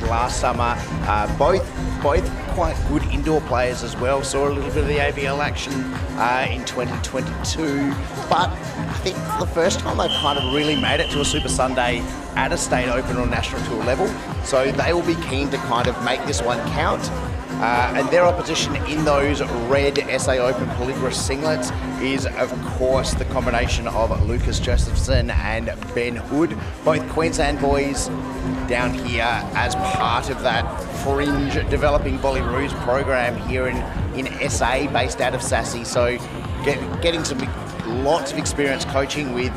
last summer. Both quite good indoor players as well. Saw a little bit of the AVL action in 2022, but I think for the first time they've kind of really made it to a Super Sunday at a state open or national tour level. So they will be keen to kind of make this one count. And their opposition in those red SA Open Polygraph singlets is, of course, the combination of Lucas Josephson and Ben Hood, both Queensland boys down here as part of that fringe developing Volleyball program here in SA, based out of Sassy. So getting some lots of experience coaching with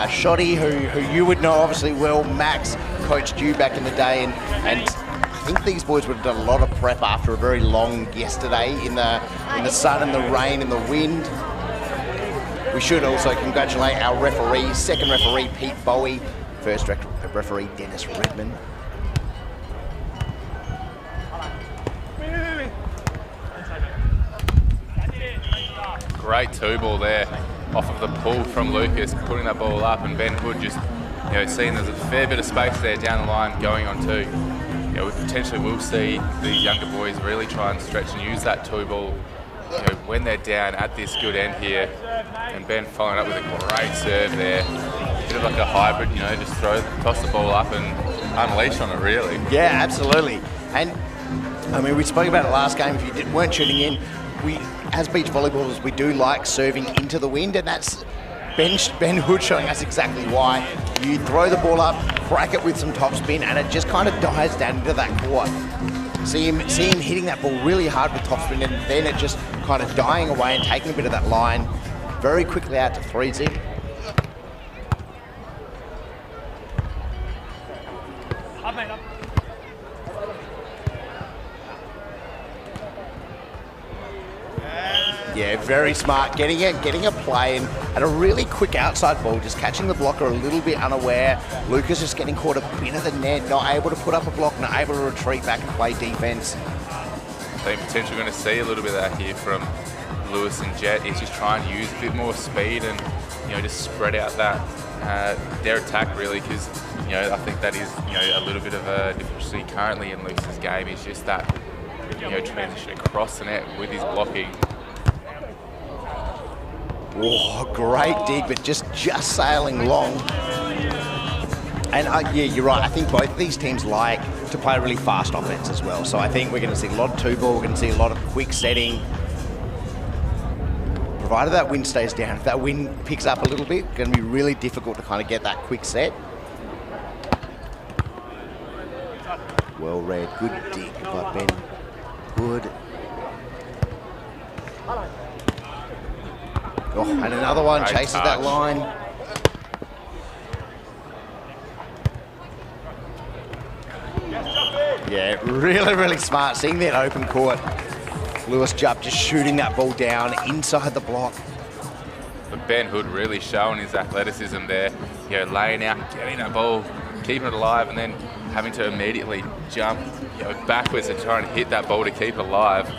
Shoddy, who you would know obviously well. Max coached you back in the day, and I think these boys would have done a lot of prep after a very long yesterday in the sun and the rain and the wind. We should also congratulate our referee, second referee Pete Bowie, first referee Dennis Redmond. Great two ball there off of the pull from Lucas, putting that ball up, and Ben Hood just, seeing there's a fair bit of space there down the line going on two. We potentially will see these younger boys really try and stretch and use that two ball when they're down at this good end here. And Ben following up with a great serve there. Bit of like a hybrid, just toss the ball up and unleash on it really. Yeah, absolutely. And I mean, we spoke about it last game. If you weren't tuning in, we, as beach volleyballers, we do like serving into the wind, and that's Ben Hood showing us exactly why. You throw the ball up, crack it with some topspin, and it just kind of dives down into that court. See him hitting that ball really hard with topspin, and then it just kind of dying away and taking a bit of that line very quickly out to 3-0. Yeah, very smart. Getting a play in at a really quick outside ball, just catching the blocker a little bit unaware. Lucas just getting caught a bit of the net, not able to put up a block, not able to retreat back and play defense. I think potentially going to see a little bit of that here from Lewis and Jet. Is just try and use a bit more speed and just spread out that their attack really, because I think that is a little bit of a difficulty currently in Lewis's game, is just that transition across the net with his blocking. Oh, great dig, but just sailing long. And yeah, you're right. I think both of these teams like to play really fast offense as well. So I think we're going to see a lot of two ball. We're going to see a lot of quick setting. Provided that wind stays down. If that wind picks up a little bit, it's going to be really difficult to kind of get that quick set. Well read. Good dig by Ben Hood. Oh, and another one Great chases touch. that line. Yeah, really, really smart. Seeing that open court. Lewis Jupp just shooting that ball down inside the block. But Ben Hood really showing his athleticism there. Laying out, getting that ball, keeping it alive, and then having to immediately jump backwards and try and hit that ball to keep it alive.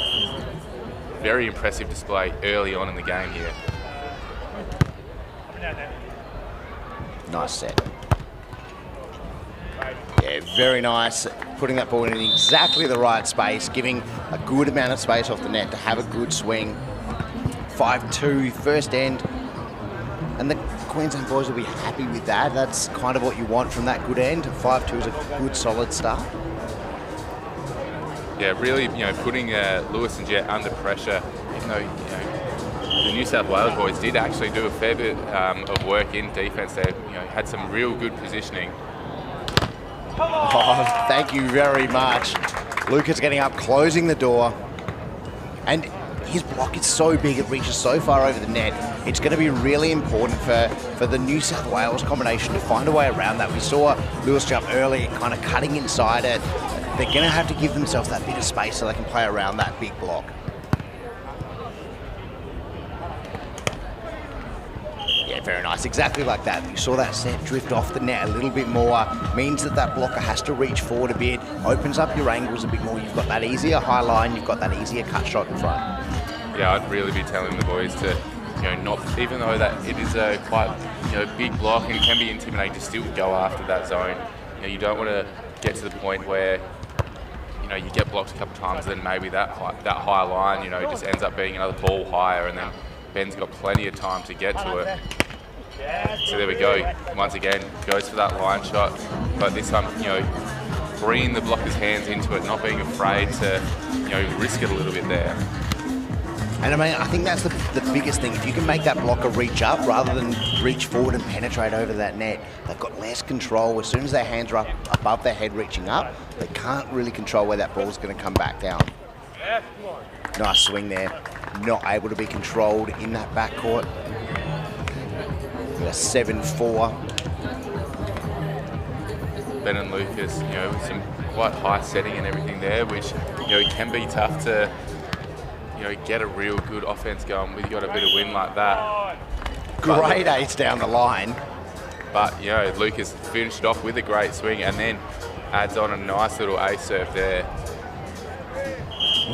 Very impressive display early on in the game here. Nice set. Yeah, very nice. Putting that ball in exactly the right space, giving a good amount of space off the net to have a good swing. 5-2, first end. And the Queensland boys will be happy with that. That's kind of what you want from that good end. 5-2 is a good, solid start. Yeah, really, putting Lewis and Jet under pressure, even though, the New South Wales boys did actually do a fair bit of work in defence there. Had some real good positioning. Oh, thank you very much. Lucas getting up, closing the door. And his block is so big, it reaches so far over the net. It's going to be really important for the New South Wales combination to find a way around that. We saw Lewis jump early, kind of cutting inside it. They're going to have to give themselves that bit of space so they can play around that big block. Yeah, very nice. Exactly like that. You saw that set drift off the net a little bit more. Means that blocker has to reach forward a bit, opens up your angles a bit more. You've got that easier high line, you've got that easier cut shot in front. Yeah, I'd really be telling the boys to, not, even though that it is a quite, big block and it can be intimidating, to still go after that zone. You don't want to get to the point where you get blocked a couple of times, then maybe that high line, just ends up being another ball higher, and then Ben's got plenty of time to get to it. So there we go. Once again, goes for that line shot, but this time, bringing the blocker's hands into it, not being afraid to, risk it a little bit there. And I mean, I think that's the biggest thing. If you can make that blocker reach up rather than reach forward and penetrate over that net, they've got less control. As soon as their hands are up above their head reaching up, they can't really control where that ball's going to come back down. Nice swing there. Not able to be controlled in that backcourt. A 7-4. Ben and Lucas, with some quite high setting and everything there, which, it can be tough to, get a real good offense going when you got a bit of wind like that. Great ace down the line. But, Lucas finished off with a great swing and then adds on a nice little ace serve there.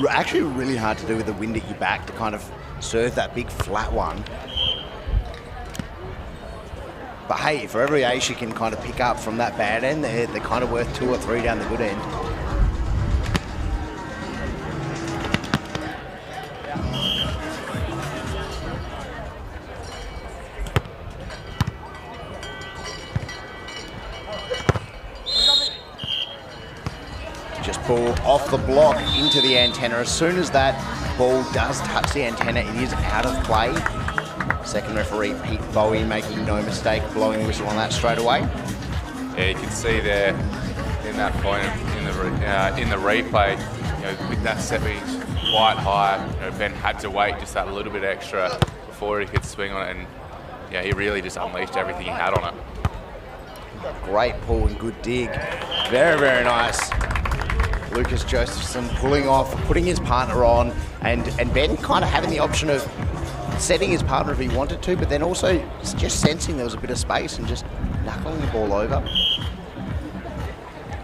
Actually really hard to do with the wind at your back to kind of serve that big flat one. But hey, for every ace you can kind of pick up from that bad end, they're kind of worth 2 or 3 down the good end. Just ball off the block into the antenna. As soon as that ball does touch the antenna, it is out of play. Second referee, Pete Bowie, making no mistake, blowing the whistle on that straight away. Yeah, you can see there in that point in the replay, with that set being quite high, Ben had to wait just that little bit extra before he could swing on it, and he really just unleashed everything he had on it. Great pull and good dig. Very, very nice. Lucas Josephson pulling off, putting his partner on, and Ben kind of having the option of setting his partner if he wanted to, but then also just sensing there was a bit of space and just knuckling the ball over.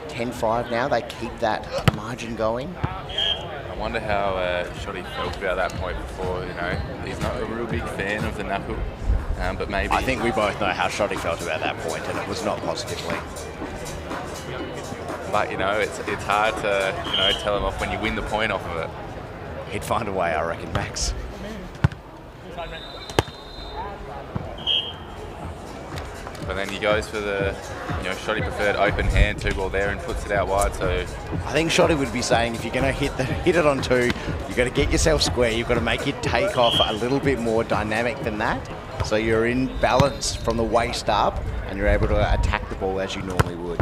10-5 now, they keep that margin going. I wonder how Shoddy felt about that point before. He's not a real big fan of the knuckle, but maybe... I think we both know how Shoddy felt about that point, and it was not positively. But, it's hard to, tell him off when you win the point off of it. He'd find a way, I reckon, Max. But then he goes for the, Shoddy preferred open hand 2-ball there and puts it out wide. So I think Shoddy would be saying if you're going to hit it on 2, you've got to get yourself square. You've got to make your takeoff a little bit more dynamic than that. So you're in balance from the waist up and you're able to attack the ball as you normally would.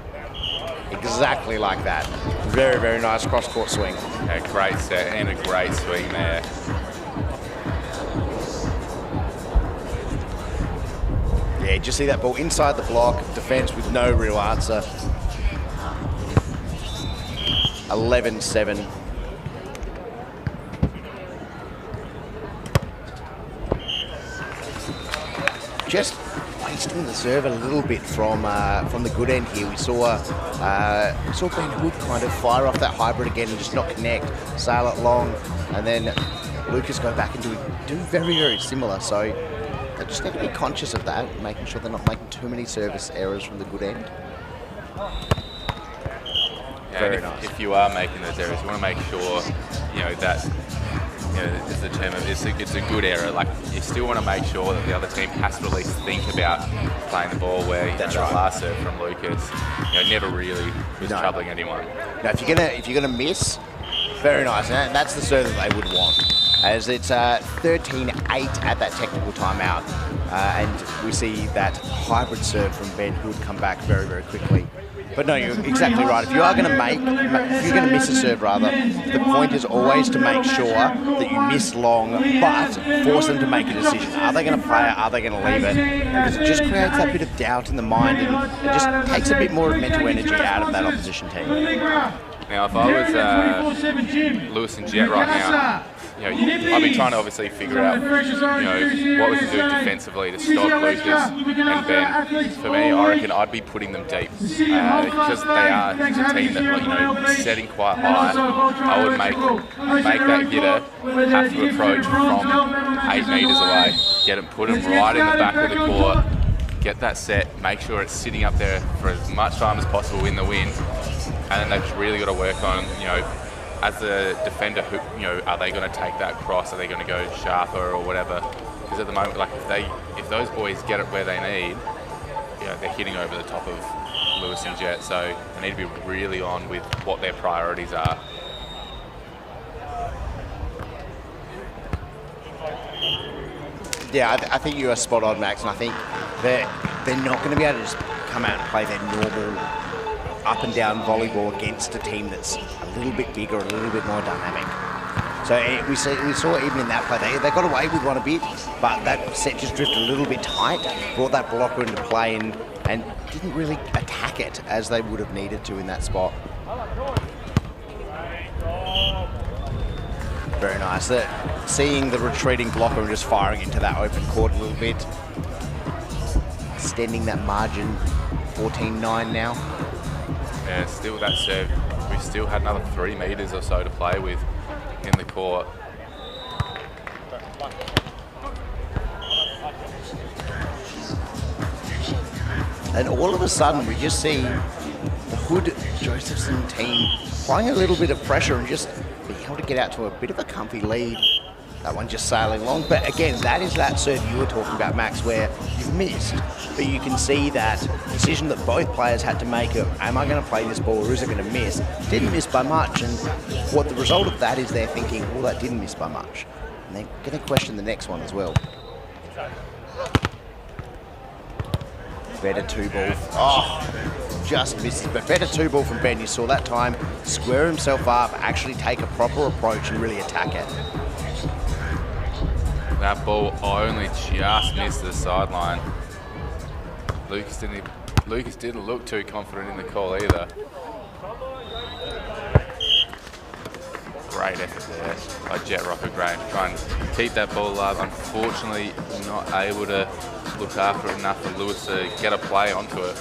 Exactly like that. Very, very nice cross-court swing. A great set and a great swing there. Yeah, just see that ball inside the block, defense with no real answer. 11-7. Just wasting the serve a little bit from the good end here. We saw Ben Hood kind of fire off that hybrid again and just not connect, sail it long, and then Lucas go back and do very, very similar. So they just need to be conscious of that, making sure they're not making too many service errors from the good end. Yeah, very nice. If you are making those errors, you want to make sure, that, it's a term of, it's a good error. Like, you still want to make sure that the other team has to at least think about playing the ball where, That's that right. last serve from Lucas, never really was troubling anyone. Now, if you're gonna miss, very nice. And that's the serve that they would want. As it's 13-8 at that technical timeout, and we see that hybrid serve from Ben Hood come back very, very quickly. But no, you're exactly right. If you're going to miss a serve, the point is always to make sure that you miss long, but force them to make a decision. Are they going to play it? Are they going to leave it? Because it just creates that bit of doubt in the mind, and it just takes a bit more mental energy out of that opposition team. Now, if I was Lewis and Jet right now, I'd be trying to obviously figure out, what we can do defensively to stop Lucas and Ben. For me, I reckon I'd be putting them deep because they are a team that, setting quite high. I would make that hitter have to approach from 8 meters away, put him right in the back of the court, get that set, make sure it's sitting up there for as much time as possible in the wind. then they've just really got to work on, as a defender, who, are they going to take that cross? Are they going to go sharper or whatever? Because at the moment, like if those boys get it where they need, they're hitting over the top of Lewis and Jet. So they need to be really on with what their priorities are. Yeah, I think you are spot on, Max, and I think they're not going to be able to just come out and play their normal up and down volleyball against a team that's a little bit bigger, a little bit more dynamic. So we saw even in that play, they got away with one a bit, but that set just drifted a little bit tight, brought that blocker into play and didn't really attack it as they would have needed to in that spot. Very nice. Seeing the retreating blocker and just firing into that open court a little bit. Extending that margin, 14-9 now. Yeah, still that serve. We still had another 3 meters or so to play with in the court. And all of a sudden, we just see the Hood-Josephson team applying a little bit of pressure and just being able to get out to a bit of a comfy lead. That one just sailing along. But again, that is that serve you were talking about, Max, where you've missed. But you can see that decision that both players had to make of, am I going to play this ball or is it going to miss? Didn't miss by much. And what the result of that is they're thinking, well, that didn't miss by much. And they're going to question the next one as well. Better 2-ball. Oh, just misses. But better 2-ball from Ben. You saw that time square himself up, actually take a proper approach and really attack it. That ball only just missed the sideline. Lucas didn't look too confident in the call either. Great effort there by Jet Rocker Graham to try and keep that ball up. Unfortunately, not able to look after it enough for Lewis to get a play onto it.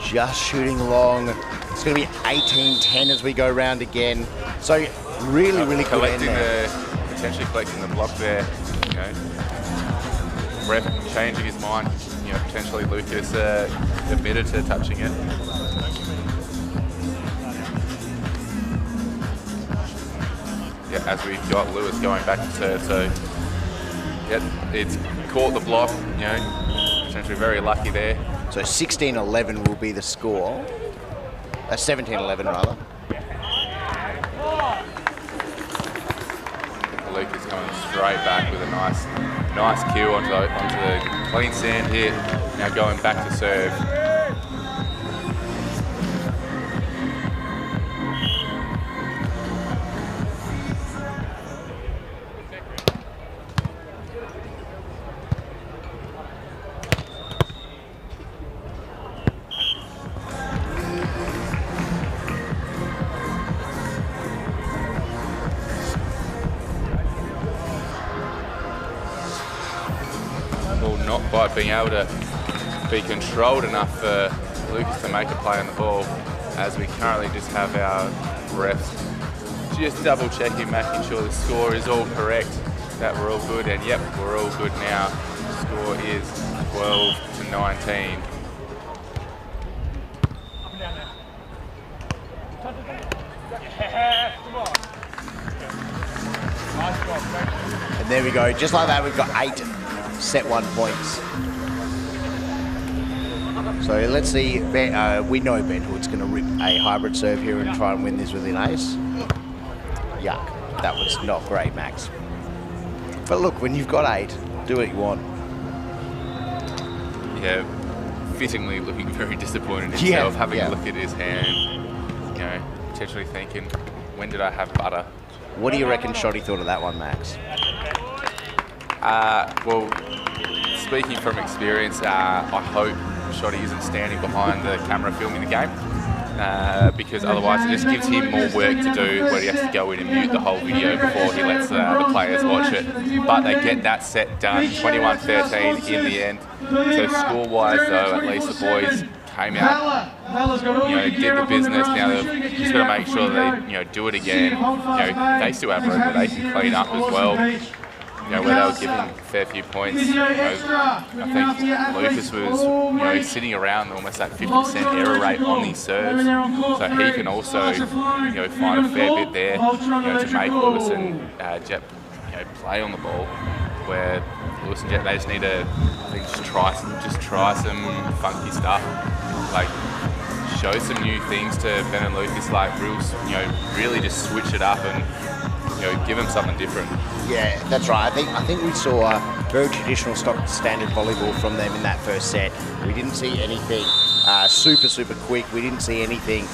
Just shooting long. It's going to be 18-10 as we go round again. So really good end there. Potentially collecting the block there. Ref changing his mind. Potentially Lucas admitted to touching it. Yeah, as we've got Lewis going back to serve. So yeah, it's caught the block. Potentially very lucky there. So 16-11 will be the score. 17-11 rather. Luke is coming straight back with a nice kill onto the clean sand here. Now going back to serve. Not by being able to be controlled enough for Lucas to make a play on the ball, as we currently just have our refs just double checking, making sure the score is all correct, that we're all good, and yep, we're all good now. The score is 12-19. And there we go, just like that, we've got 8 set 1 points. So let's see, we know Ben Hood's going to rip a hybrid serve here and try and win this with an ace. Yuck, that was not great, Max. But look, when you've got 8, do what you want. Yeah, fittingly looking very disappointed in himself, having a look at his hand, potentially thinking, when did I have butter? What do you reckon Shoddy thought of that one, Max? Well, speaking from experience, I hope Shoddy isn't standing behind the camera filming the game, because otherwise it just gives him more work to do where he has to go in and mute the whole video before he lets the players watch it. But they get that set done, 21-13 in the end. So score-wise though, at least the boys came out, did the business. Now they've just got to make sure they, do it again. They still have room where they can clean up as well. Where they were giving a fair few points. I think Lucas was, sitting around almost that 50% error rate on these serves. So he can also, find a fair bit there, to make Lewis and Jet, play on the ball. Where Lewis and Jet, they just need to, I think, just try some funky stuff. Like, show some new things to Ben and Lucas, like really just switch it up and, give them something different. Yeah, that's right. I think we saw very traditional stock standard volleyball from them in that first set. We didn't see anything super quick. We didn't see anything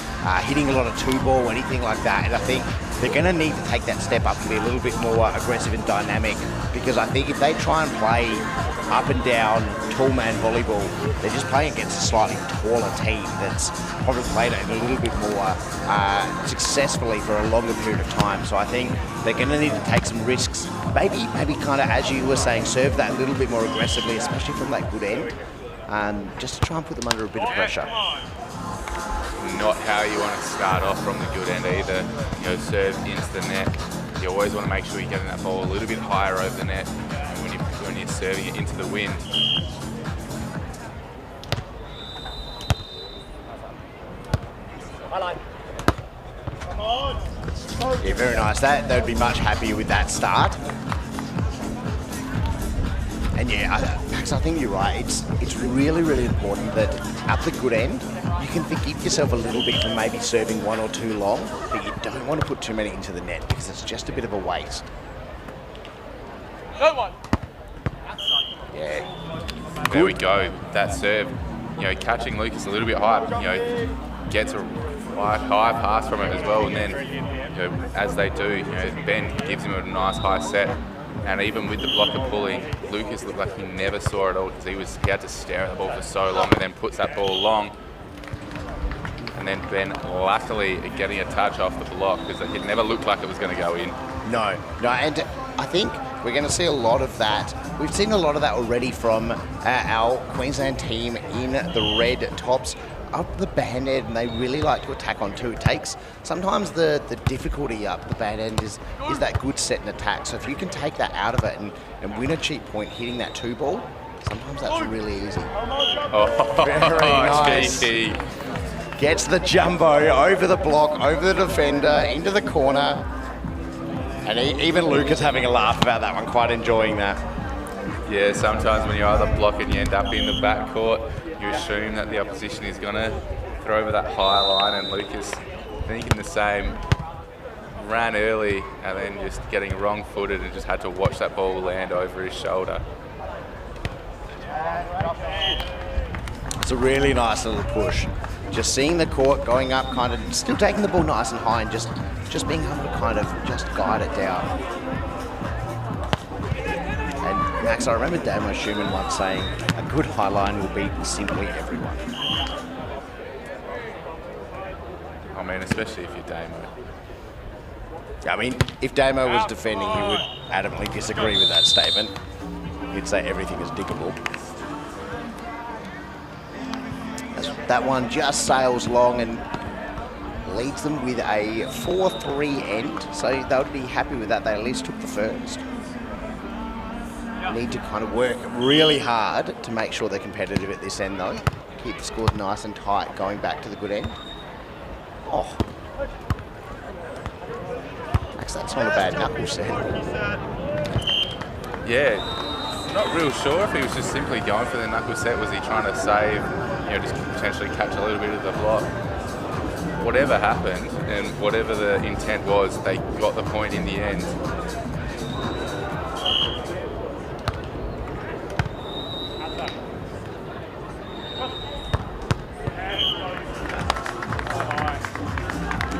hitting a lot of two ball or anything like that. And I think they're going to need to take that step up and be a little bit more aggressive and dynamic, because I think if they try and play up and down tall man volleyball, they're just playing against a slightly taller team that's probably played it a little bit more successfully for a longer period of time. So I think they're going to need to take some risks, maybe kind of, as you were saying, serve that a little bit more aggressively, especially from that good end, just to try and put them under a bit of pressure. Not how you want to start off from the good end either. Serve into the net. You always want to make sure you're getting that ball a little bit higher over the net when you're serving it into the wind. Yeah, very nice. They'd be much happier with that start. And yeah, Max, I think you're right. It's really, really important that at the good end, you can forgive yourself a little bit for maybe serving one or two long, but you don't want to put too many into the net because it's just a bit of a waste. Good one. Yeah. There we go. That serve, catching Lucas a little bit high, gets a high pass from it as well, and then as they do, Ben gives him a nice high set. And even with the blocker pulling, Lucas looked like he never saw it all because he had to stare at the ball for so long, and then puts that ball long. And then Ben, luckily, getting a touch off the block because it never looked like it was going to go in. No, and I think we're going to see a lot of that. We've seen a lot of that already from our Queensland team in the red tops up the band end, and they really like to attack on two. It takes sometimes the difficulty up the band end is that good set and attack. So if you can take that out of it and win a cheap point hitting that two ball, sometimes that's really easy. Oh, very nice. Cheeky. Gets the jumbo over the block, over the defender, into the corner. And even Lucas having a laugh about that one, quite enjoying that. Yeah, sometimes when you either block and you end up in the back court, you assume that the opposition is going to throw over that high line, and Lucas thinking the same, ran early and then just getting wrong-footed and just had to watch that ball land over his shoulder. It's a really nice little push. Just seeing the court going up, kind of still taking the ball nice and high and just being able to kind of just guide it down. And Max, I remember Damo Schumann once saying, a good high line will beat simply everyone. I mean, especially if you're Damo. I mean, if Damo was defending, he would adamantly disagree with that statement. He'd say everything is diggable. That one just sails long and leads them with a 4-3 end, so they would be happy with that. They at least took the first. Need to kind of work really hard to make sure they're competitive at this end, though. Keep the scores nice and tight going back to the good end. Oh. Max, that's not a bad knuckle set. Yeah, not real sure if he was just simply going for the knuckle set. Was he trying to save, just potentially catch a little bit of the block? Whatever happened and whatever the intent was, they got the point in the end.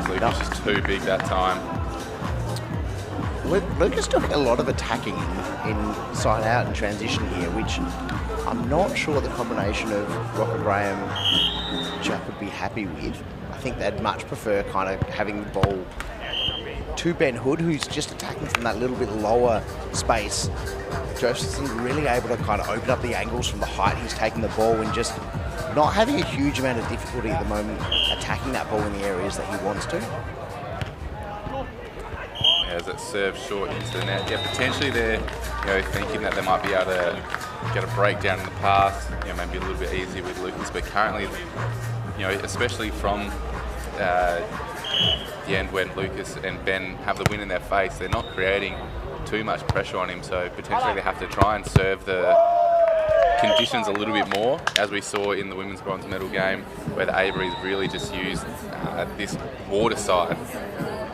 Lucas was too big that time. Lucas took a lot of attacking in side out and transition here, which I'm not sure the combination of Rocker Graham Jack would be happy with. I think they'd much prefer kind of having the ball to Ben Hood, who's just attacking from that little bit lower space. Josephson's really able to kind of open up the angles from the height he's taking the ball and just not having a huge amount of difficulty at the moment attacking that ball in the areas that he wants to. As it serves short into the net. Yeah, potentially they're thinking that they might be able to get a breakdown in the pass, maybe a little bit easier with Lucas, but currently, especially from the end when Lucas and Ben have the win in their face, they're not creating too much pressure on him, so potentially they have to try and serve the conditions a little bit more, as we saw in the women's bronze medal game, where the Averys really just used this water side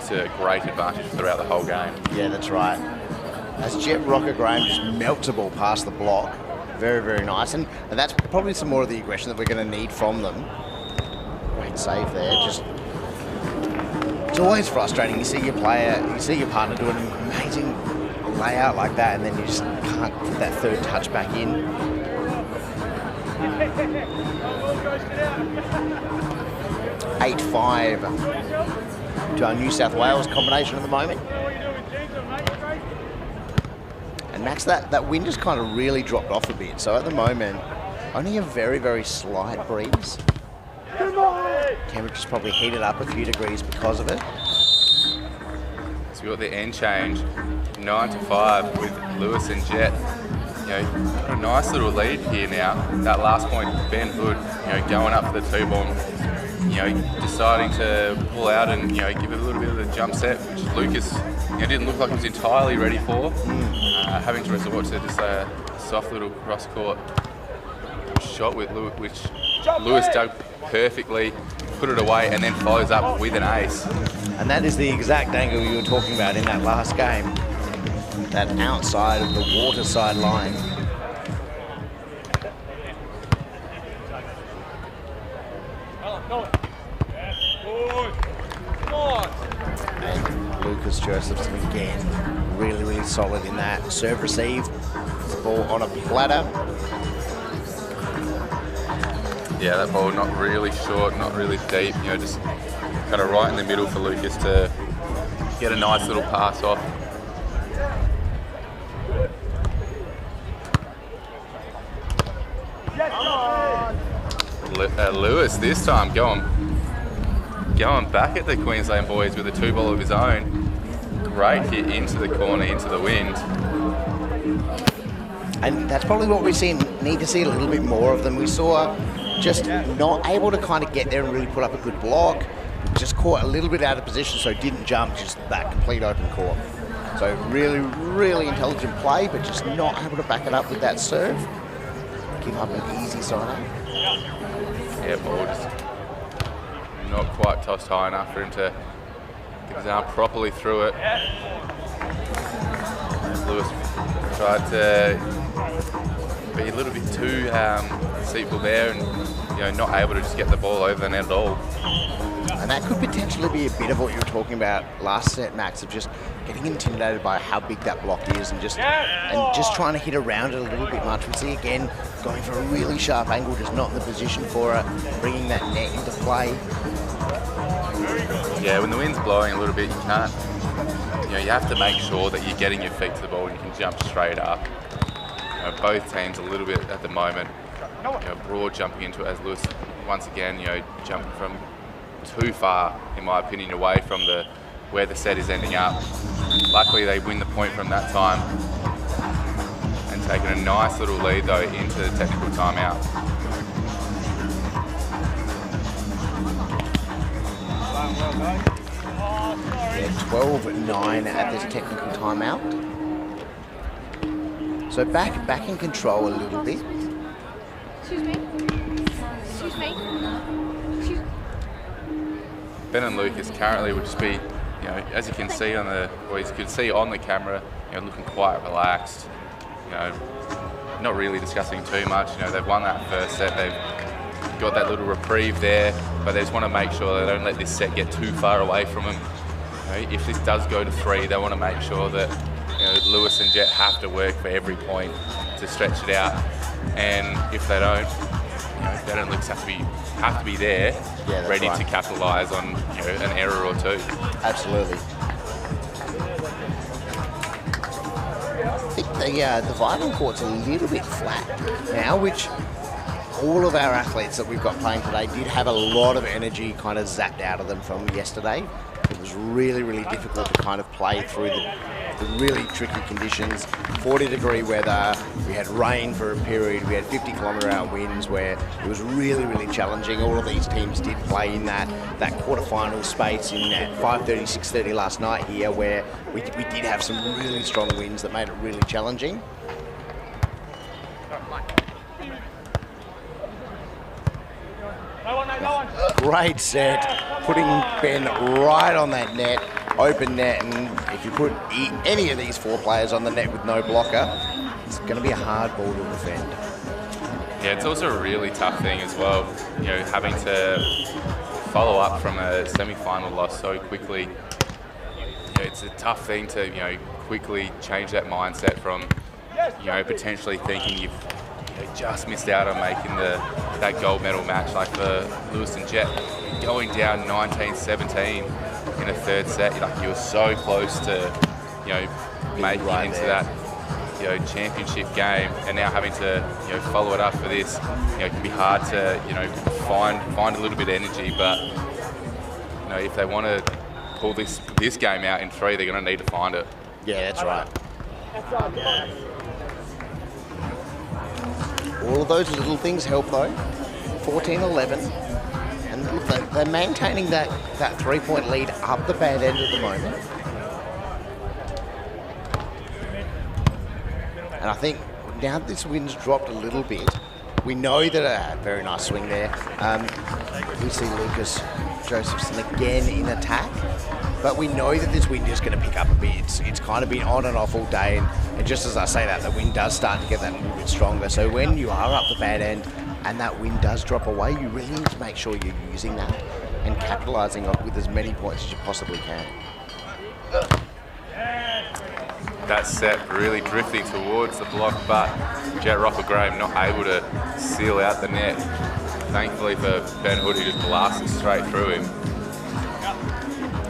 to great advantage throughout the whole game. Yeah, that's right. As Jet Rocker Graham just melts the ball past the block. Very, very nice. And that's probably some more of the aggression that we're going to need from them. Great save there. It's always frustrating. You see your partner doing an amazing layout like that, and then you just can't put that third touch back in. 8-5 to our New South Wales combination at the moment. And Max, that wind just kind of really dropped off a bit. So at the moment, only a very, very slight breeze. Temperature's probably heated up a few degrees because of it. So we got the end change, 9-5 with Lewis and Jet. A nice little lead here now. That last point, Ben Hood, going up for the two ball, deciding to pull out and give it a little bit of the jump set, which Lucas didn't look like he was entirely ready for. Having to resort to just a soft little cross court shot with Lewis, which Lewis dug perfectly, put it away, and then follows up with an ace. And that is the exact angle you were talking about in that last game. That outside of the water side line. And Lucas Josephson again, really, really solid in that. Serve receive, the ball on a platter. Yeah, that ball not really short, not really deep, just kind of right in the middle for Lucas to get a nice little pass off. Lewis this time going back at the Queensland boys with a two ball of his own. Great hit into the corner, into the wind. And that's probably what we need to see a little bit more of them. We saw just not able to kind of get there and really put up a good block. Just caught a little bit out of position, so didn't jump, just that complete open court. So really, really intelligent play, but just not able to back it up with that serve. Give up an easy side. Yeah, ball just not quite tossed high enough for him to get his arm properly through it. And Lewis tried to be a little bit too deceitful there, and not able to just get the ball over the net at all. And that could potentially be a bit of what you were talking about last set, Max, of just getting intimidated by how big that block is and just trying to hit around it a little bit much. We see again going for a really sharp angle, just not in the position for it, bringing that net into play. Yeah, when the wind's blowing a little bit, you can't, you have to make sure that you're getting your feet to the ball and you can jump straight up. Both teams a little bit at the moment, broad jumping into it, as Lewis once again, jumping from too far, in my opinion, away from where the set is ending up. Luckily, they win the point from that time and taking a nice little lead though into the technical timeout. Yeah, 12-9 at this technical timeout. So back in control a little bit. Excuse me. Excuse me. Excuse. Ben and Lucas currently would just be, as you can see on the camera, looking quite relaxed. Not really discussing too much. They've won that first set. They've got that little reprieve there, but they just want to make sure they don't let this set get too far away from them. If this does go to 3, they want to make sure that Lewis and Jet have to work for every point to stretch it out. And if they don't, Ben and Lucas have to be there, ready to capitalise on an error or two. Absolutely. I think the Volleyball court's a little bit flat now, which all of our athletes that we've got playing today did have a lot of energy kind of zapped out of them from yesterday. It was really, really difficult to kind of play through the really tricky conditions. 40-degree weather, we had rain for a period, we had 50-kilometre-hour winds where it was really, really challenging. All of these teams did play in that quarterfinal space in at 5:30, 6:30 last night here, where we did have some really strong winds that made it really challenging. Great set, putting Ben right on that net, open net, and if you put any of these 4 players on the net with no blocker, it's going to be a hard ball to defend. Yeah, it's also a really tough thing as well, you know, having to follow up from a semi-final loss so quickly. You know, it's a tough thing to, you know, quickly change that mindset from, you know, potentially thinking you've just missed out on making that gold medal match, like for Lewis and Jet, going down 19-17 in a 3rd set. You were so close to, you know, making it into that, you know, championship game, and now having to, you know, follow it up for this, you know, it can be hard to, you know, find a little bit of energy. But, you know, if they want to pull this game out in 3, they're going to need to find it. Yeah, that's right. All of those little things help though. 14-11, and look, they're maintaining that 3-point lead up the bad end at the moment. And I think now this wind's dropped a little bit, we know that very nice swing there. We see Lucas Josephson again in attack, but we know that this wind is going to pick up a bit. It's kind of been on and off all day, and just as I say that, the wind does start to get that a little bit stronger. So when you are up the bad end and that wind does drop away, you really need to make sure you're using that and capitalising on it with as many points as you possibly can. That set really drifting towards the block, but Jet Rocker-Graham not able to seal out the net. Thankfully for Ben Hood, who just blasted straight through him.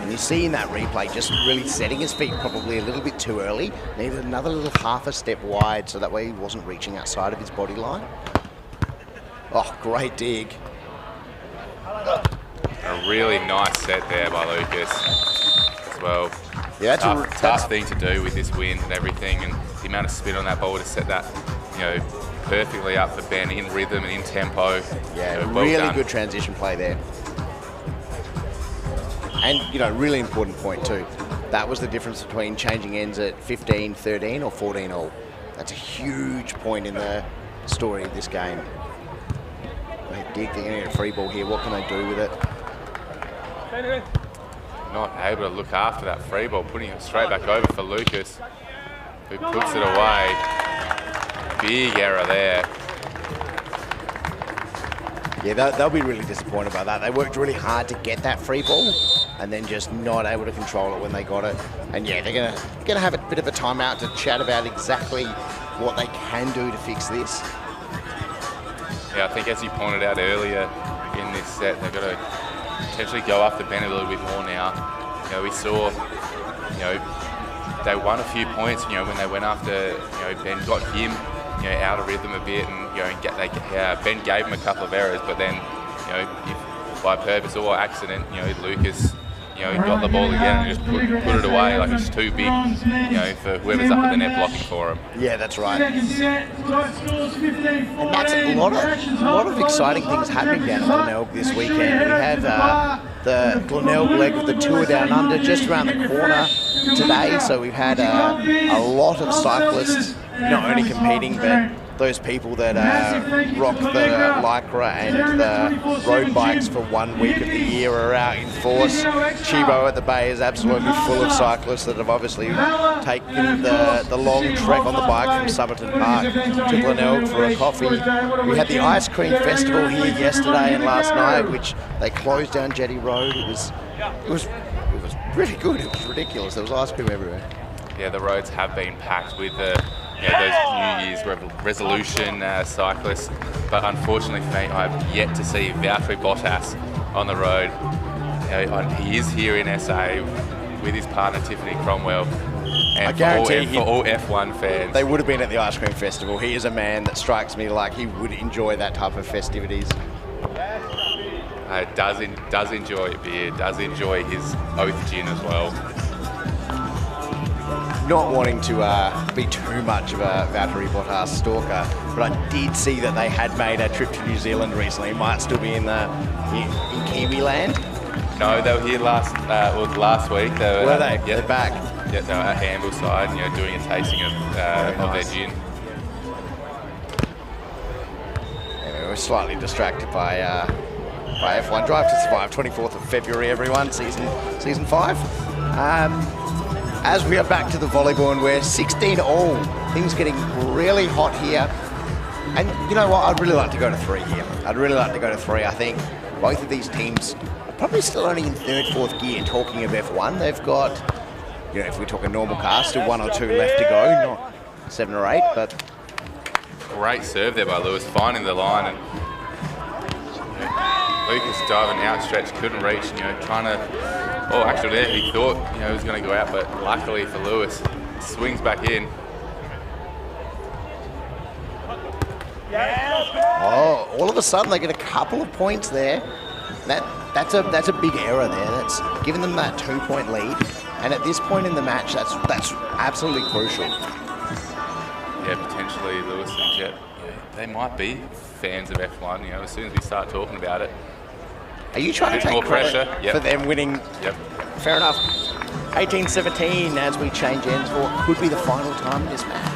And you see in that replay, just really setting his feet probably a little bit too early. Needed another little half a step wide, so that way he wasn't reaching outside of his body line. Oh, great dig. A really nice set there by Lucas as well. Yeah, tough thing to do with this wind and everything, and the amount of spin on that ball to set that, you know, perfectly up for Ben in rhythm and in tempo. Yeah, you know, well really done. good transition play there. And, you know, really important point too. That was the difference between changing ends at 15-13 or 14-all. That's a huge point in the story of this game. They dig, they're going to get a free ball here. What can they do with it? Not able to look after that free ball, putting it straight back over for Lucas, who puts it away. Big error there. Yeah, they'll be really disappointed about that. They worked really hard to get that free ball and then just not able to control it when they got it. And yeah, they're gonna have a bit of a timeout to chat about exactly what they can do to fix this. Yeah, I think as you pointed out earlier in this set, they've got to potentially go after Ben a little bit more now. You know, we saw, you know, they won a few points, you know, when they went after, you know, Ben got him, you know, out of rhythm a bit, and, you know, Ben gave him a couple of errors, but then, you know, if by purpose or accident, you know, Lucas, you know, he got the ball again and just put it away. Like, it's too big, you know, for whoever's up at the net blocking for him. Yeah, that's right. And that's a lot of exciting things happening down at Glenelg this weekend. We have the Glenelg leg of the Tour Down Under just around the corner today. So we've had a lot of cyclists not only competing, but those people that rock the Lycra and the road bikes for 1 week of the year are out in force. Chibo at the Bay is absolutely full of cyclists that have obviously taken the long trek on the bike from Somerton Park to Glenelg for a coffee. We had the Ice Cream Festival here yesterday and last night, which they closed down Jetty Road. It was pretty good. It was ridiculous. There was ice cream everywhere. Yeah, the roads have been packed with the, you know, those New Year's resolution cyclists, but unfortunately for me, I've yet to see Valtteri Bottas on the road. You know, he is here in SA with his partner Tiffany Cromwell. And I guarantee for all F1 fans. they would have been at the ice cream festival. He is a man that strikes me like he would enjoy that type of festivities. Does enjoy beer, does enjoy his oath gin as well. Not wanting to be too much of a Valtteri Bottas stalker, but I did see that they had made a trip to New Zealand recently. Might still be in Kiwi land. No, they were here last week. Were they? Yeah, They're back. Yeah, they were at Ambleside, doing a tasting of their gin. Yeah, we were slightly distracted by F1 Drive to Survive, 24th of February, everyone, season 5. As we are back to the volleyball and we're 16 all, things getting really hot here. And you know what, I'd really like to go to 3 here. I'd really like to go to 3. I think both of these teams are probably still only in 3rd, 4th gear. Talking of F1, they've got, if we talk a normal car, still 1 or 2 left to go, not 7 or 8, but... Great serve there by Lewis, finding the line, and Lucas diving outstretched, couldn't reach, trying to... Oh, actually there, he thought, he was going to go out, but luckily for Lewis, swings back in. Oh, all of a sudden they get a couple of points there. That's a big error there. That's giving them that 2-point lead. And at this point in the match, that's absolutely crucial. Yeah, potentially Lewis and Jet, they might be fans of F1, as soon as we start talking about it. Are you trying to take more credit pressure for them winning? Yep. Fair enough. 18-17 as we change ends for what could be the final time in this match.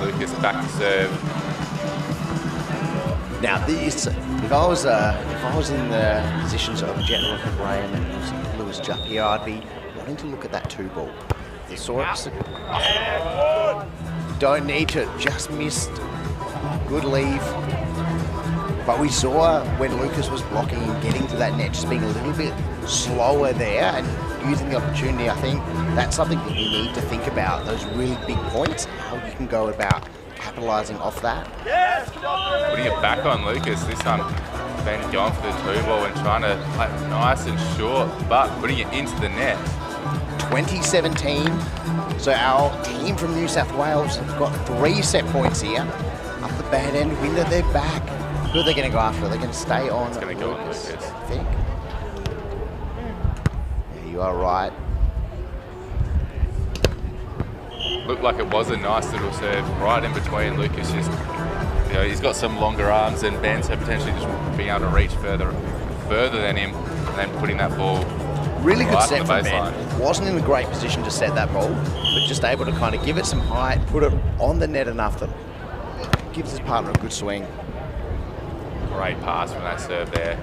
Lucas back to serve. Now this, if I was in the positions of Jet Graham and Lewis Jupp here, I'd be wanting to look at that 2-ball. The Saurus don't need to just miss. Good leave. But we saw when Lucas was blocking and getting to that net, just being a little bit slower there and using the opportunity. I think that's something that you need to think about, those really big points, how you can go about capitalising off that. Putting it back on Lucas, this time Ben going for the 2-ball and trying to play it nice and short, but putting it into the net. 2017, so our team from New South Wales have got 3 set points here. Up the bad end, window, they're back. Who are they going to go after? They're going to stay on. It's going to go on Lucas, I think. Yeah, you are right. Looked like it was a nice little serve right in between. Lucas just, he's got some longer arms than Ben, so potentially just being able to reach further than him, and then putting that ball really good right set from Ben. Wasn't in a great position to set that ball, but just able to kind of give it some height, put it on the net enough that gives his partner a good swing. Great pass from that serve there.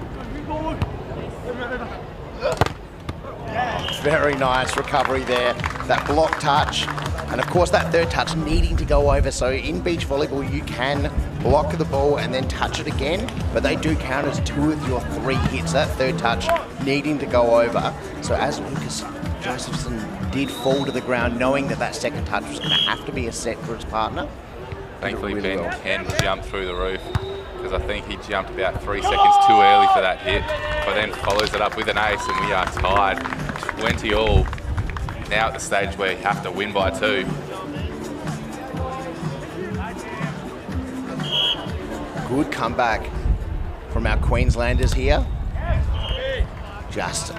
Very nice recovery there. That block touch, and of course that 3rd touch needing to go over. So in beach volleyball, you can block the ball and then touch it again, but they do count as 2 of your 3 hits. That 3rd touch needing to go over. So as Lucas Josephson did fall to the ground, knowing that 2nd touch was going to have to be a set for his partner. Thankfully, really Ben can jump through the roof, because I think he jumped about 3 seconds too early for that hit, but then follows it up with an ace, and we are tied 20 all. Now at the stage where you have to win by 2. Good comeback from our Queenslanders here. Just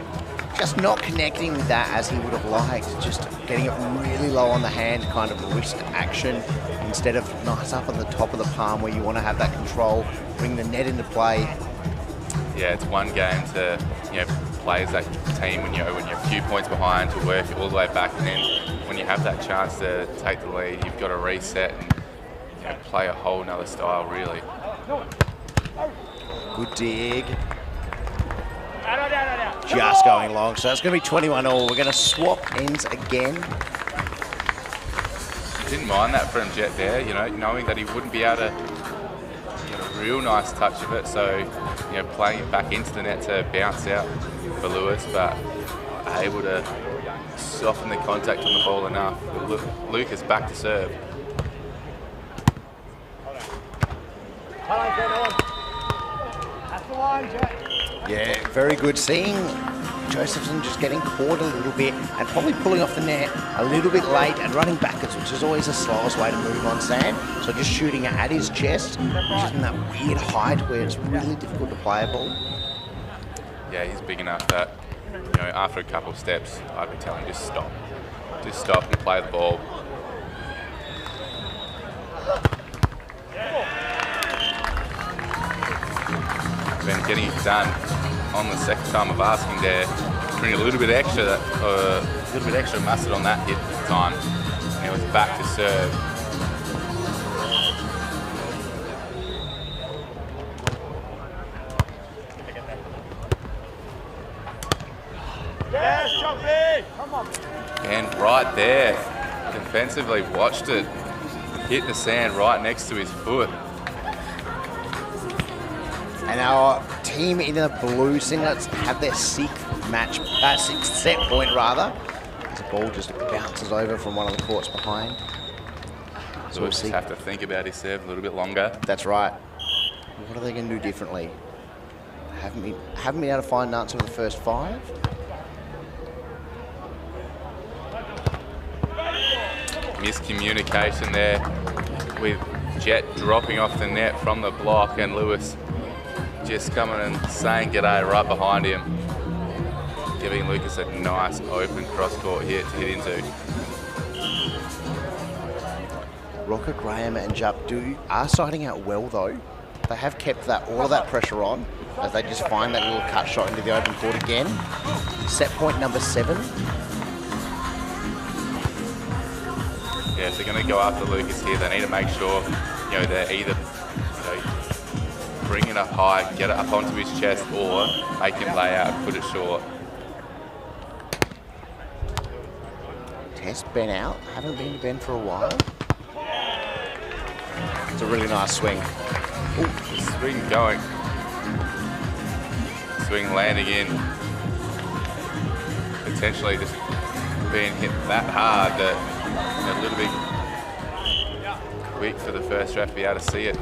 not connecting with that as he would have liked. Just getting it really low on the hand, kind of wrist action, instead of nice up on the top of the palm where you want to have that control, bring the net into play. Yeah, it's one game to play as that team when you're a few points behind, to work all the way back, and then when you have that chance to take the lead, you've got to reset and play a whole nother style really. Good dig. Just going long, so it's going to be 21 all. We're going to swap ends again. Didn't mind that from Jet there, knowing that he wouldn't be able to get a real nice touch of it, so playing it back into the net to bounce out for Lewis, but able to soften the contact on the ball enough. Lucas back to serve. Yeah, very good. Seeing Josephson just getting caught a little bit and probably pulling off the net a little bit late and running backwards, which is always the slowest way to move on sand. So just shooting at his chest, which is in that weird height where it's really difficult to play a ball. Yeah, he's big enough that, you know, after a couple of steps, I'd be telling him just stop. Just stop and play the ball. Then getting it done on the second time of asking there, putting a little bit extra mustard on that hit time. And it was back to serve. And right there, defensively watched it hit the sand right next to his foot. And our team in the blue singlets have their sixth set point rather. As the ball just bounces over from one of the courts behind. So we'll just have to think about his serve a little bit longer. That's right. What are they going to do differently? Haven't been able to find an answer for the first 5. Miscommunication there with Jet dropping off the net from the block and Lewis just coming and saying g'day right behind him, giving Lucas a nice open cross-court hit to hit into. Rocker, Graham and Jupp are siding out well though. They have kept all of that pressure on as they just find that little cut shot into the open court again. Set point number 7. Yeah, if they're going to go after Lucas here, they need to make sure, you know, they're either bring it up high, get it up onto his chest, or make him lay out and put it short. Test Ben out. Haven't been to Ben for a while. It's a really nice swing. Ooh, the swing going. Swing landing in. Potentially just being hit that hard that a little bit quick for the first ref to be able to see it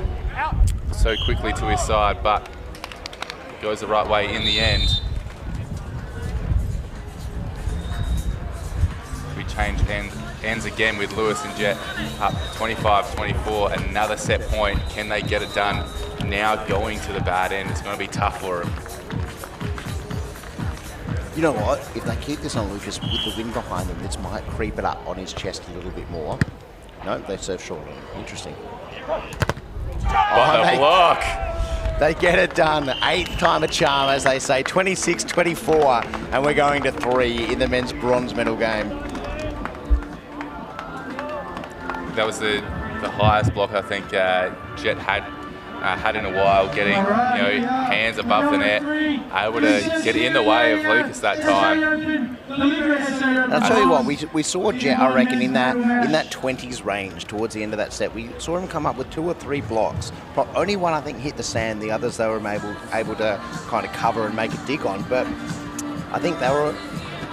so quickly to his side, but it goes the right way in the end. We change ends again with Lewis and Jet up 25-24, another set point. Can they get it done now going to the bad end? It's going to be tough for them. You know what? If they keep this on Lucas with the wind behind them, this might creep it up on his chest a little bit more. No, they serve short. Interesting. The block. They get it done. 8th time a charm, as they say. 26-24, and we're going to 3 in the men's bronze medal game. That was the highest block I think Jet had in a while, getting hands above the net, able to get in the way of Lucas that time. I'll tell you what, we saw Jet, I reckon, in that 20s range towards the end of that set. We saw him come up with 2 or 3 blocks. Only one, I think, hit the sand. The others they were able to kind of cover and make a dig on. But I think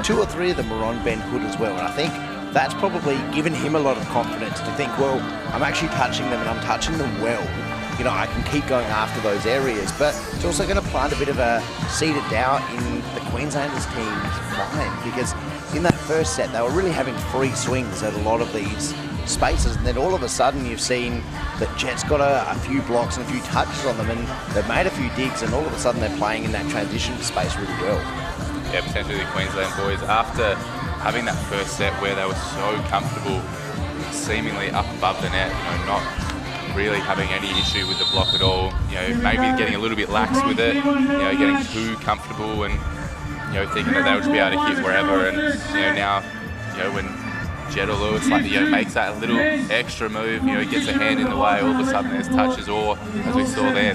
2 or 3 of them were on Ben Hood as well. And I think that's probably given him a lot of confidence to think, well, I'm actually touching them and I'm touching them well. You know, I can keep going after those areas, but it's also going to plant a bit of a seed of doubt in the Queenslanders team's mind, because in that first set, they were really having free swings at a lot of these spaces, and then all of a sudden you've seen that Jet's got a few blocks and a few touches on them, and they've made a few digs, and all of a sudden they're playing in that transition space really well. Yeah, potentially the Queensland boys, after having that first set where they were so comfortable, seemingly up above the net, not really having any issue with the block at all, maybe getting a little bit lax with it, getting too comfortable and, thinking that they would be able to hit wherever. And, now, when Jet or Lewis makes that little extra move, gets a hand in the way, all of a sudden there's touches, or as we saw there,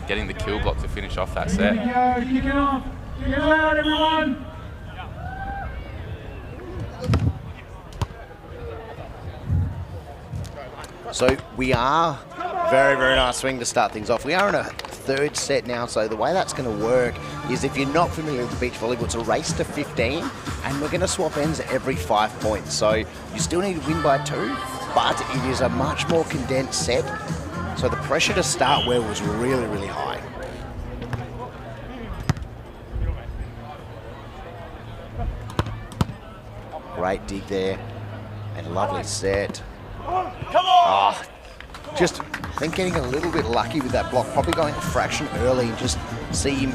getting the kill block to finish off that set. Kick it off. Kick it out, everyone. So we are, very, very nice swing to start things off. We are in a 3rd set now, so the way that's going to work is, if you're not familiar with the beach volleyball, it's a race to 15, and we're going to swap ends every 5 points. So you still need to win by 2, but it is a much more condensed set. So the pressure to start well was really, really high. great dig there. And a lovely set. Oh, just, I think getting a little bit lucky with that block, probably going a fraction early and just see him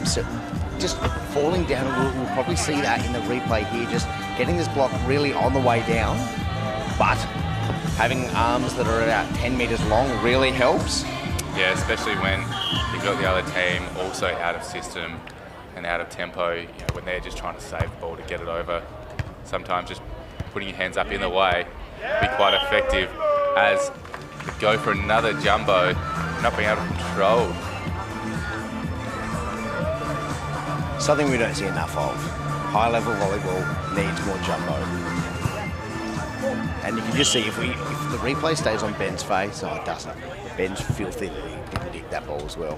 just falling down a little. We'll probably see that in the replay here, just getting this block really on the way down. But having arms that are about 10 metres long really helps. Yeah, especially when you've got the other team also out of system and out of tempo, you know, when they're just trying to save the ball to get it over. Sometimes just putting your hands up in the way be quite effective, as they go for another jumbo, not being able to control. Something we don't see enough of. High-level volleyball needs more jumbo. And you can just see if the replay stays on Ben's face, oh, it doesn't. Ben's filthy that he didn't dig that ball as well.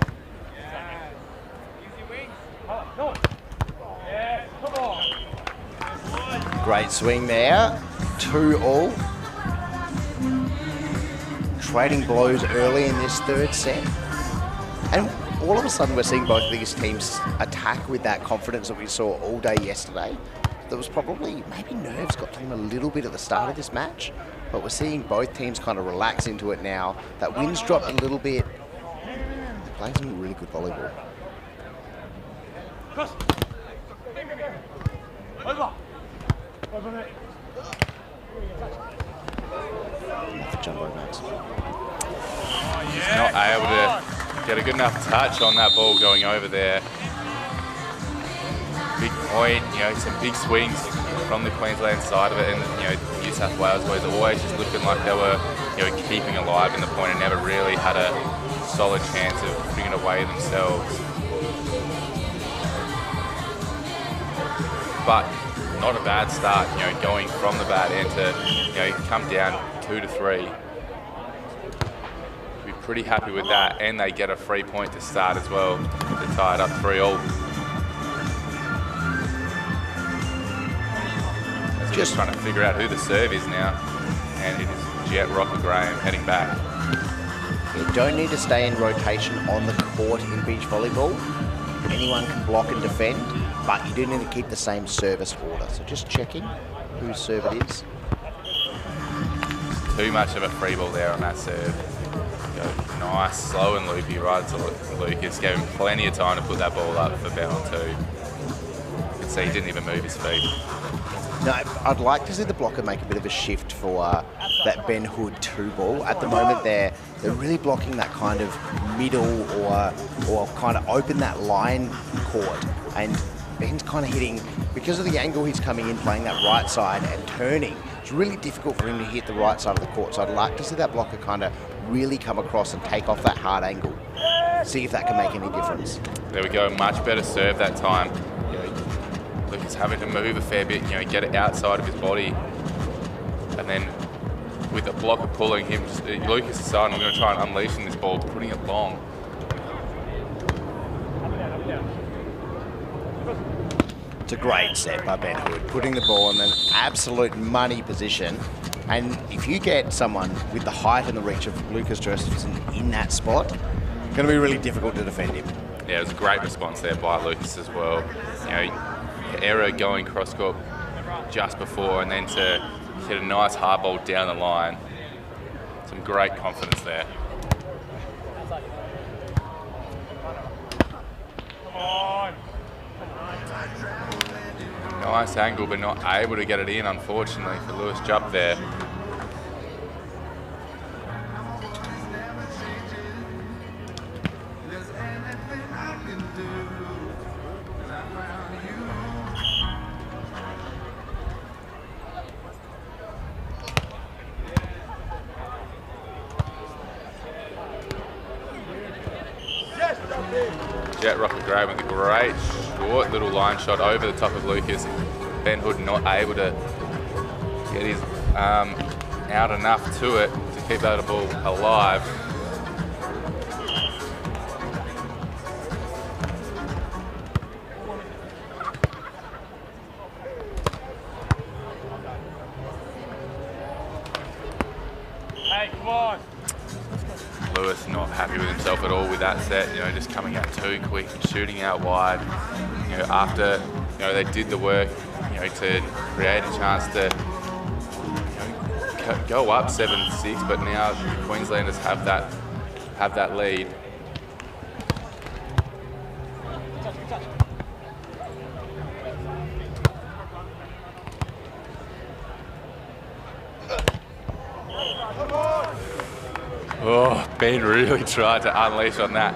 Great swing there. 2-all. Trading blows early in this third set. And all of a sudden we're seeing both of these teams attack with that confidence that we saw all day yesterday. There was probably, maybe nerves got to them a little bit at the start of this match, but we're seeing both teams kind of relax into it now. That wind's dropped a little bit. They're playing some really good volleyball. Another jumbo, Max. He's not able to get a good enough touch on that ball going over there. Big point, you know, some big swings from the Queensland side of it, and you know, New South Wales boys are always just looking like they were, you know, keeping alive in the point and never really had a solid chance of putting it away themselves. But not a bad start, you know, going from the bad end to, you know, come down 2-3. Be pretty happy with that, and they get a free point to start as well to tie it up 3-all. Just trying to figure out who the serve is now, and it is Jet Rocker Graham heading back. You don't need to stay in rotation on the court in beach volleyball. Anyone can block and defend, but you do need to keep the same service order. So just checking whose serve it is. Too much of a free ball there on that serve. Go nice, slow and loopy right to Lucas. Gave him plenty of time to put that ball up for Ben on 2. You can see he didn't even move his feet. No, I'd like to see the blocker make a bit of a shift for that Ben Hood 2 ball. At the moment, they're really blocking that kind of middle or kind of open that line court. And Ben's kind of hitting, because of the angle he's coming in, playing that right side and turning, it's really difficult for him to hit the right side of the court. So I'd like to see that blocker kind of really come across and take off that hard angle. See if that can make any difference. There we go, much better serve that time. Lucas having to move a fair bit, you know, get it outside of his body. And then with the blocker pulling him, Lucas decided, I'm going to try and unleash this ball, putting it long. It's a great set by Ben Hood, putting the ball in an absolute money position. And if you get someone with the height and the reach of Lucas Josephson in that spot, it's going to be really difficult to defend him. Yeah, it was a great response there by Lucas as well. You know, error going cross court just before, and then to hit a nice hard ball down the line. Some great confidence there. Nice angle, but not able to get it in, unfortunately, for Lewis Jupp there. Jet Rocker Graham with a great short little line shot over the top of Lucas. Ben Hood not able to get his arm out enough to it to keep that ball alive. Hey, come on. Lewis not happy with himself at all with that set, you know, just coming out too quick and shooting out wide. You know, after, you know, they did the work, you know, to create a chance to go up 7-6, but now the Queenslanders have that lead. Oh, Ben really tried to unleash on that.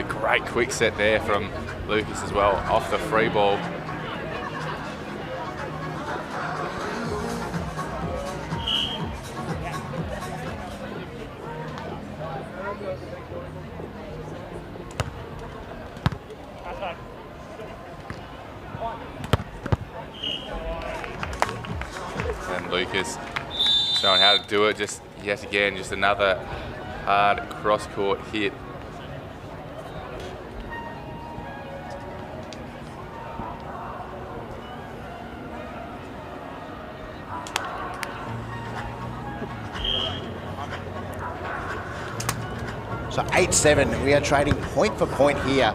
Great quick set there from Lucas as well, off the free ball. And Lucas showing how to do it, just yet again, just another hard cross-court hit. So 8-7, we are trading point for point here.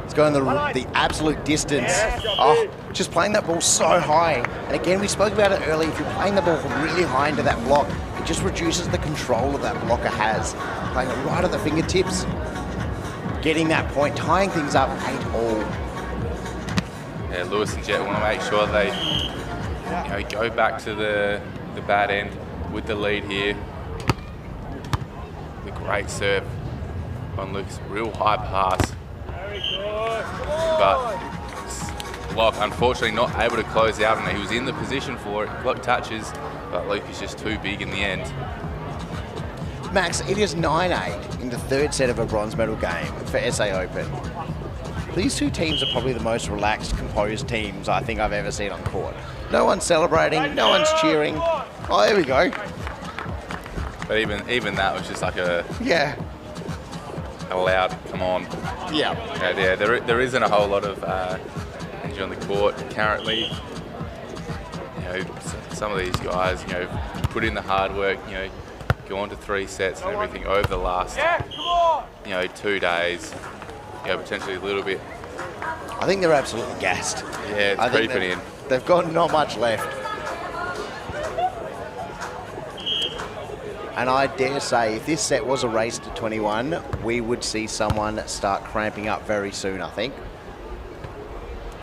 It's going the absolute distance. Oh, just playing that ball so high. And again, we spoke about it earlier, if you're playing the ball really high into that block, it just reduces the control that blocker has. Playing it right at the fingertips, getting that point, tying things up 8-all. Yeah, Lewis and Jet want to make sure they go back to the bad end with the lead here. The great serve on Lucas, real high pass. Very good. But Locke unfortunately not able to close out, and he was in the position for it, got touches, but Lucas just too big in the end. Max, it is 9-8 in the third set of a bronze medal game for SA Open. These two teams are probably the most relaxed, composed teams I think I've ever seen on court. No one's celebrating, no one's cheering. Oh, there we go. But even that was just like a loud come on. Yeah. Yeah, there isn't a whole lot of energy on the court currently. Some of these guys, put in the hard work, gone to 3 sets and everything over the last, 2 days. Potentially a little bit. I think they're absolutely gassed. Yeah, it's creeping in. They've got not much left. And I dare say, if this set was a race to 21, we would see someone start cramping up very soon, I think.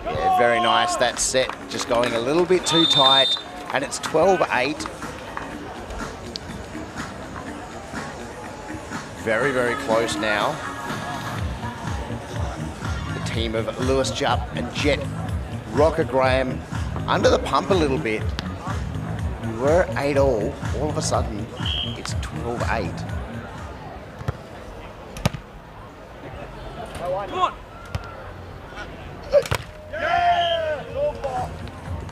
Yeah, very nice. That set just going a little bit too tight, and it's 12-8. Very, very close now. The team of Lewis Jupp and Jet Rocker Graham under the pump a little bit. We were 8-all. All of a sudden, it's 12-8.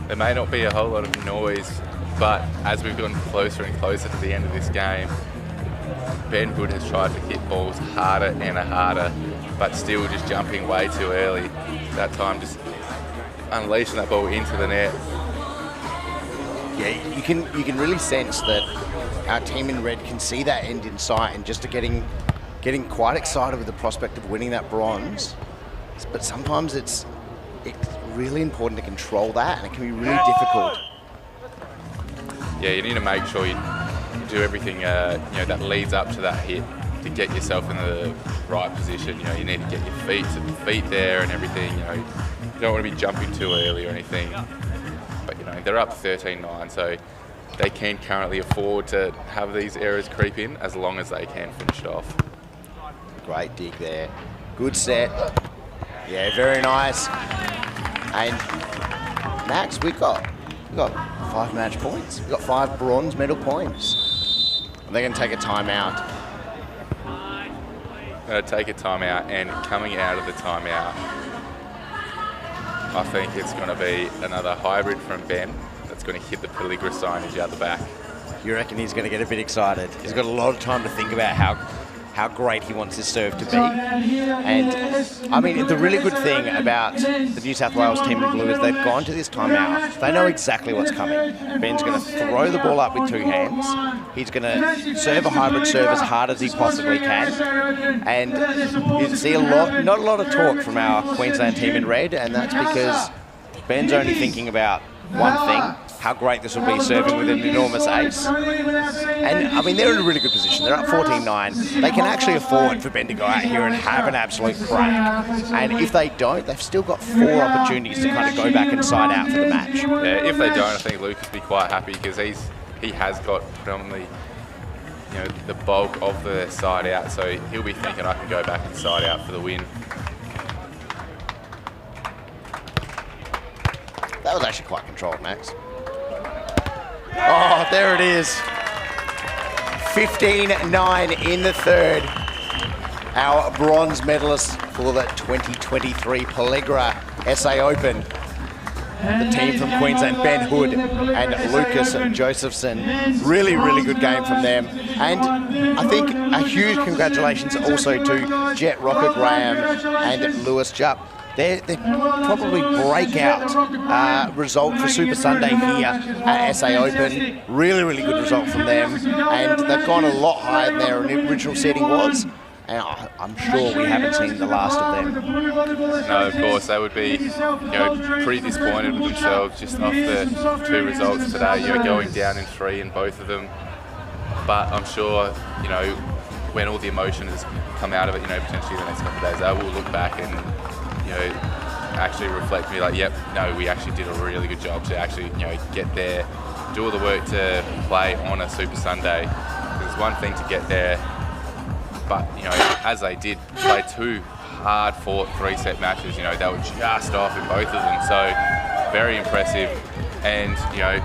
There may not be a whole lot of noise, but as we've gotten closer and closer to the end of this game, Ben Hood has tried to hit balls harder and harder, but still just jumping way too early. That time just unleashing that ball into the net. Yeah, you can really sense that our team in red can see that end in sight and just getting quite excited with the prospect of winning that bronze. But sometimes it's really important to control that, and it can be really difficult. Yeah, you need to make sure you do everything that leads up to that hit to get yourself in the right position. You need to get your feet there and everything. You don't want to be jumping too early or anything. But they're up 13-9, so they can currently afford to have these errors creep in as long as they can finish it off. Great dig there. Good set. Yeah, very nice. And Max, we got 5 match points. We've got 5 bronze medal points. They're going to take a timeout. Going to take a timeout, and coming out of the timeout, I think it's going to be another hybrid from Ben that's going to hit the Peligro signage out the back. You reckon he's going to get a bit excited? He's got a lot of time to think about how great he wants his serve to be. And I mean, the really good thing about the New South Wales team in blue is they've gone to this timeout. They know exactly what's coming. Ben's going to throw the ball up with 2 hands. He's going to serve a hybrid serve as hard as he possibly can. And you see not a lot of talk from our Queensland team in red, and that's because Ben's only thinking about one thing: how great this will be serving with an enormous ace. And, I mean, they're in a really good position. They're up 14-9. They can actually afford for Ben to go out here and have an absolute crack. And if they don't, they've still got 4 opportunities to kind of go back and side out for the match. Yeah, if they don't, I think Lucas will be quite happy because he has got predominantly, you know, the bulk of the side out, so he'll be thinking I can go back and side out for the win. That was actually quite controlled, Max. Oh, there it is. 15-9 in the third. Our bronze medalist for the 2023 Pellegra SA Open. The team from Queensland, Ben Hood and Lucas Josephson. Really, really good game from them. And I think a huge congratulations also to Jet Rocker Graham and Lewis Jupp. They're probably breakout result for Super Sunday here at SA Open. Really, really good result from them. And they've gone a lot higher than their original setting was. And I'm sure we haven't seen the last of them. No, of course, they would be, you know, pretty disappointed with themselves just off the 2 results today. You know, going down in 3 in both of them. But I'm sure, you know, when all the emotion has come out of it, you know, potentially the next couple of days, they will look back and, you know, actually reflect me like, yep, no, we actually did a really good job to actually, you know, get there, do all the work to play on a Super Sunday. There's one thing to get there, but, you know, as they did, play 2 hard-fought 3-set matches, you know, they were just off in both of them. So, very impressive. And, you know,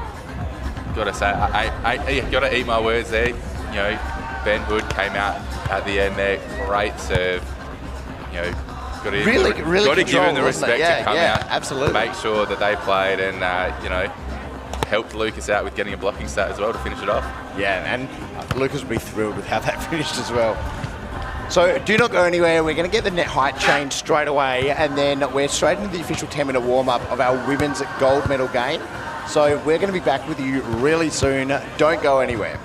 got to say, I got to eat my words there. You know, Ben Hood came out at the end there, great serve. You know, got to give him the respect to come out, absolutely. Make sure that they played and, you know, helped Lucas out with getting a blocking stat as well to finish it off. Yeah, and Lucas will be thrilled with how that finished as well. So do not go anywhere. We're going to get the net height changed straight away, and then we're straight into the official 10-minute warm-up of our women's gold medal game. So we're going to be back with you really soon. Don't go anywhere.